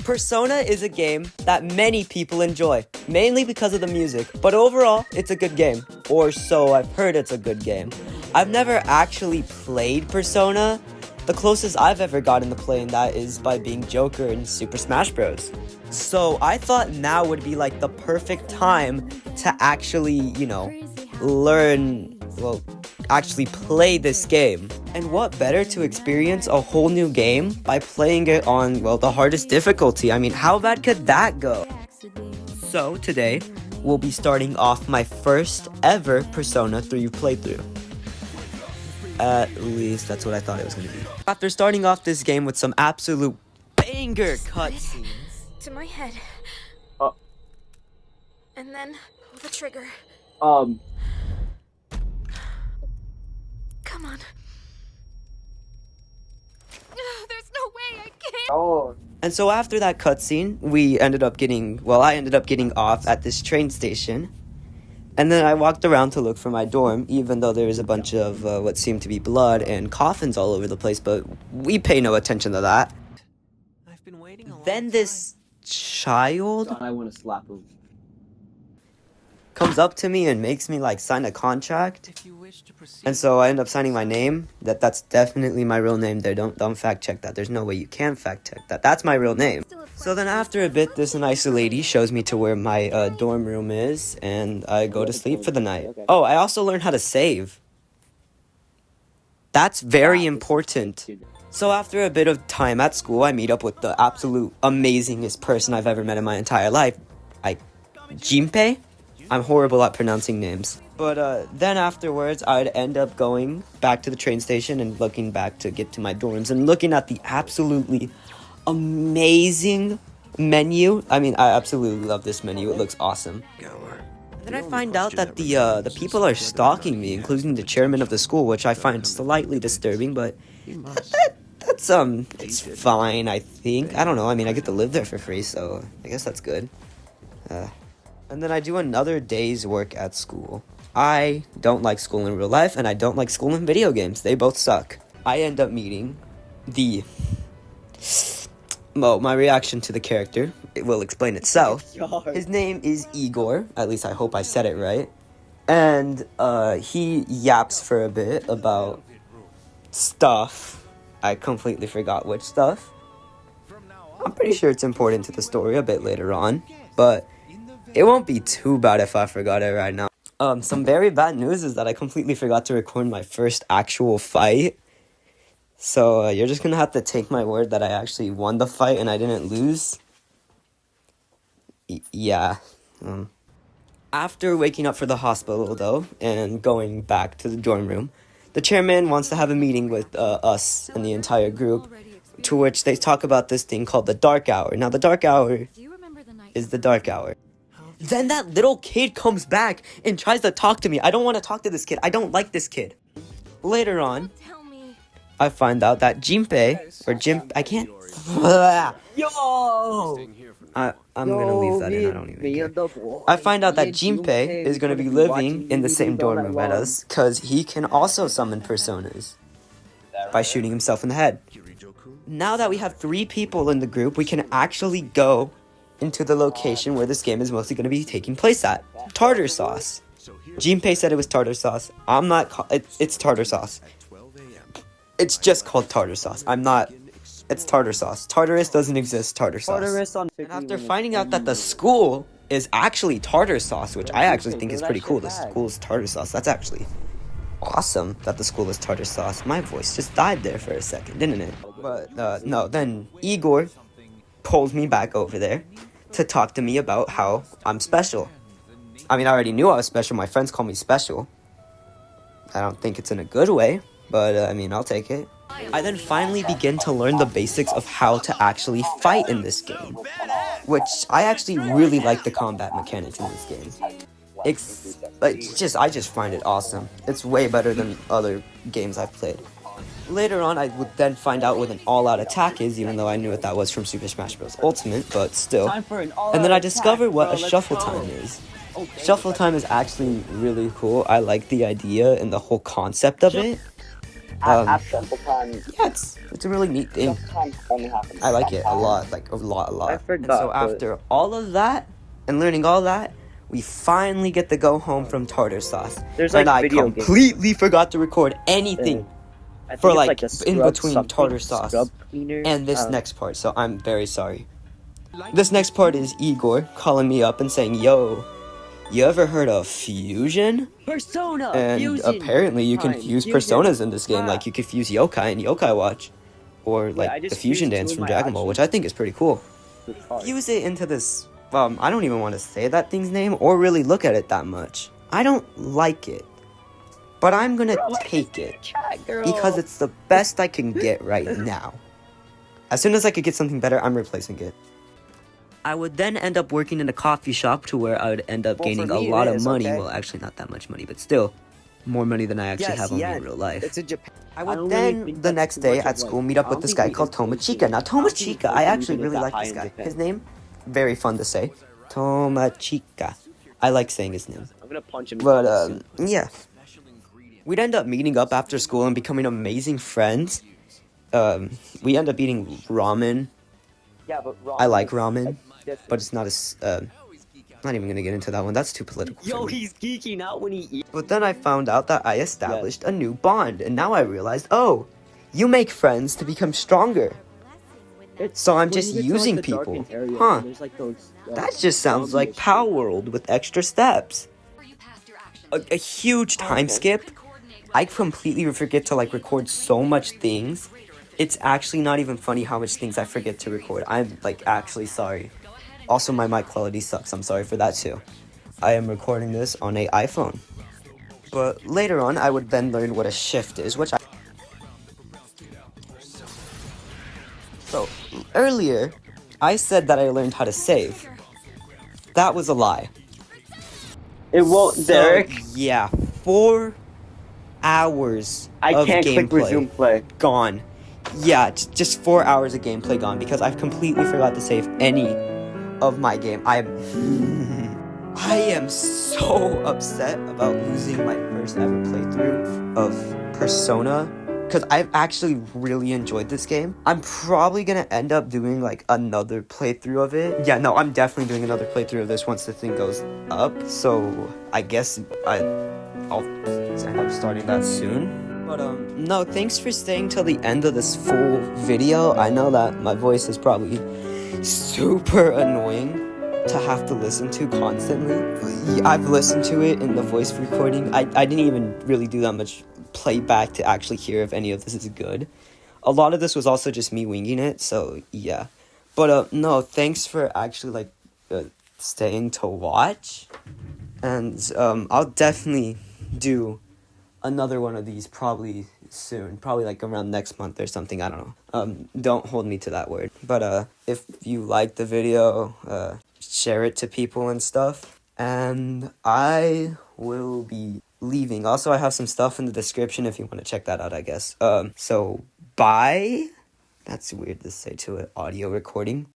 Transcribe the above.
Persona is a game that many people enjoy, mainly because of the music, but overall, it's a good game. Or so I've heard it's a good game. I've never actually played Persona. The closest I've ever gotten to playing that is by being Joker in Super Smash Bros. So I thought now would be like the perfect time to actually, learn, actually play this game. And what better to experience a whole new game by playing it on, the hardest difficulty. I mean, how bad could that go? So today, we'll be starting off my first ever Persona 3 playthrough. At least that's what I thought it was going to be. After starting off this game with some absolute banger cutscenes. To my head. And then pull the trigger. Come on. There's no way I can't. And so after that cutscene, I ended up getting off at this train station. And then I walked around to look for my dorm, even though there was a bunch of what seemed to be blood and coffins all over the place, but we pay no attention to that. I've been waiting Then this child I want to slap him. comes up to me and makes me sign a contract. If you wish to proceed. And so I end up signing my name. That's definitely my real name there. Don't fact check that. There's no way you can fact check that. That's my real name. So then after a bit, this nice lady shows me to where my dorm room is, and I go to sleep for the night. Oh, I also learned how to save. That's very important. So after a bit of time at school, I meet up with the absolute amazingest person I've ever met in my entire life. Jinpei? I'm horrible at pronouncing names. But then afterwards, I'd end up going back to the train station and looking back to get to my dorms and looking at the absolutely amazing menu. I mean, I absolutely love this menu. It looks awesome. And then I find out that the people are stalking me, including the chairman of the school, which I find slightly disturbing, but that's it's fine, I think. I don't know. I mean, I get to live there for free, so I guess that's good. And then I do another day's work at school. I don't like school in real life, and I don't like school in video games. They both suck. I end up meeting my reaction to the character, it will explain itself. His name is Igor, at least I hope I said it right. And he yaps for a bit about stuff. I completely forgot which stuff. I'm pretty sure it's important to the story a bit later on, but it won't be too bad if I forgot it right now. Some very bad news is that I completely forgot to record my first actual fight. So you're just gonna have to take my word that I actually won the fight and I didn't lose. Yeah. After waking up for the hospital, though, and going back to the dorm room, the chairman wants to have a meeting with us and the entire group, to which they talk about this thing called the dark hour. Now, the dark hour is the dark hour. Then that little kid comes back and tries to talk to me. I don't want to talk to this kid. I don't like this kid. Later on, I find out that I can't. Yo! I'm gonna leave that in. I don't even care. I find out that Jinpei is gonna be living in the same dorm room as us, cause he can also summon personas by shooting himself in the head. Now that we have 3 people in the group, we can actually go into the location where this game is mostly gonna be taking place at. Tartar sauce. Jinpei said it was tartar sauce. I'm not. It's tartar sauce. It's just called tartar sauce. It's tartar sauce. Tartarus doesn't exist, tartar sauce. And after finding out that the school is actually tartar sauce, which I actually think is pretty cool. The school is tartar sauce. That's actually awesome that the school is tartar sauce. My voice just died there for a second, didn't it? But no, then Igor pulled me back over there to talk to me about how I'm special. I mean, I already knew I was special. My friends call me special. I don't think it's in a good way. But, I mean, I'll take it. I then finally begin to learn the basics of how to actually fight in this game. Which, I actually really like the combat mechanics in this game. I just find it awesome. It's way better than other games I've played. Later on, I would then find out what an all-out attack is, even though I knew what that was from Super Smash Bros. Ultimate, but still. And then I discovered what a shuffle time is. Shuffle time is actually really cool. I like the idea and the whole concept of it. At Central Time. Yeah, it's a really neat thing. Time only happens. I like it a lot, like a lot. I forgot. And so after all of that and learning all that, we finally get to go home from Tartar Sauce. There's like and I video completely forgot to record anything I think for it's like a in scrub between something, Tartar Sauce scrub cleaner. and this next part. So I'm very sorry. This next part is Igor calling me up and saying, "Yo, you ever heard of Fusion?" Persona. And Fusion apparently you can time, fuse Fusion. personas in this game. Like you could fuse Yokai and Yokai Watch, or like I the just Fusion fused Dance two of from my Dragon Ball, actions. which I think is pretty cool. It's hard. Fuse it into this. I don't even want to say that thing's name or really look at it that much. I don't like it, but I'm gonna take it Cat girl. because it's the best I can get right now. As soon as I could get something better, I'm replacing it. I would then end up working in a coffee shop to where I would end up Well, gaining for a me, lot it of is, money. okay? Well, actually not that much money, but still more money than I actually have on me in real life. It's in Japan. I I would don't then, really think the that's next too day much at of, school, like, meet up I with don't this think guy we called influence Tomochika. Now, it. I don't think Tomochika, we I actually influence it really that like high this in guy. Japan. His name, very fun to say. Tomochika. I like saying his name. I'm gonna punch him. But, yeah. We'd end up meeting up after school and becoming amazing friends. We end up eating ramen. Yeah, but I like ramen, but it's not as, not even gonna get into that one. That's too political Yo, for me. he's geeking out when he eats. But then I found out that I established a new bond, and now I realized, oh, you make friends to become stronger. So I'm just using people. Huh. That just sounds like Power World with extra steps. A huge time skip. I completely forget to like record so much things. It's actually not even funny how much things I forget to record. I'm like actually sorry. Also, my mic quality sucks. I'm sorry for that too. I am recording this on an iPhone. But later on, I would then learn what a shift is, which I... So, earlier, I said that I learned how to save. That was a lie. It won't, Derek. So, yeah, 4 hours I of can't click gameplay resume play. gone. Yeah, just 4 hours of gameplay gone because I've completely forgot to save any of my game. I am so upset about losing my first ever playthrough of Persona because I've actually really enjoyed this game. I'm probably gonna end up doing like another playthrough of it. Yeah, no, I'm definitely doing another playthrough of this once the thing goes up. So I guess I'll end up starting that soon. But no, thanks for staying till the end of this full video. I know that my voice is probably super annoying to have to listen to constantly. I've listened to it in the voice recording. I didn't even really do that much playback to actually hear if any of this is good. A lot of this was also just me winging it, so yeah. But no, thanks for actually like staying to watch. And I'll definitely do another one of these probably soon, probably like around next month or something. I don't know. Don't hold me to that word. But if you like the video, share it to people and stuff. And I will be leaving. Also, I have some stuff in the description if you want to check that out, I guess. So bye. That's weird to say to an audio recording.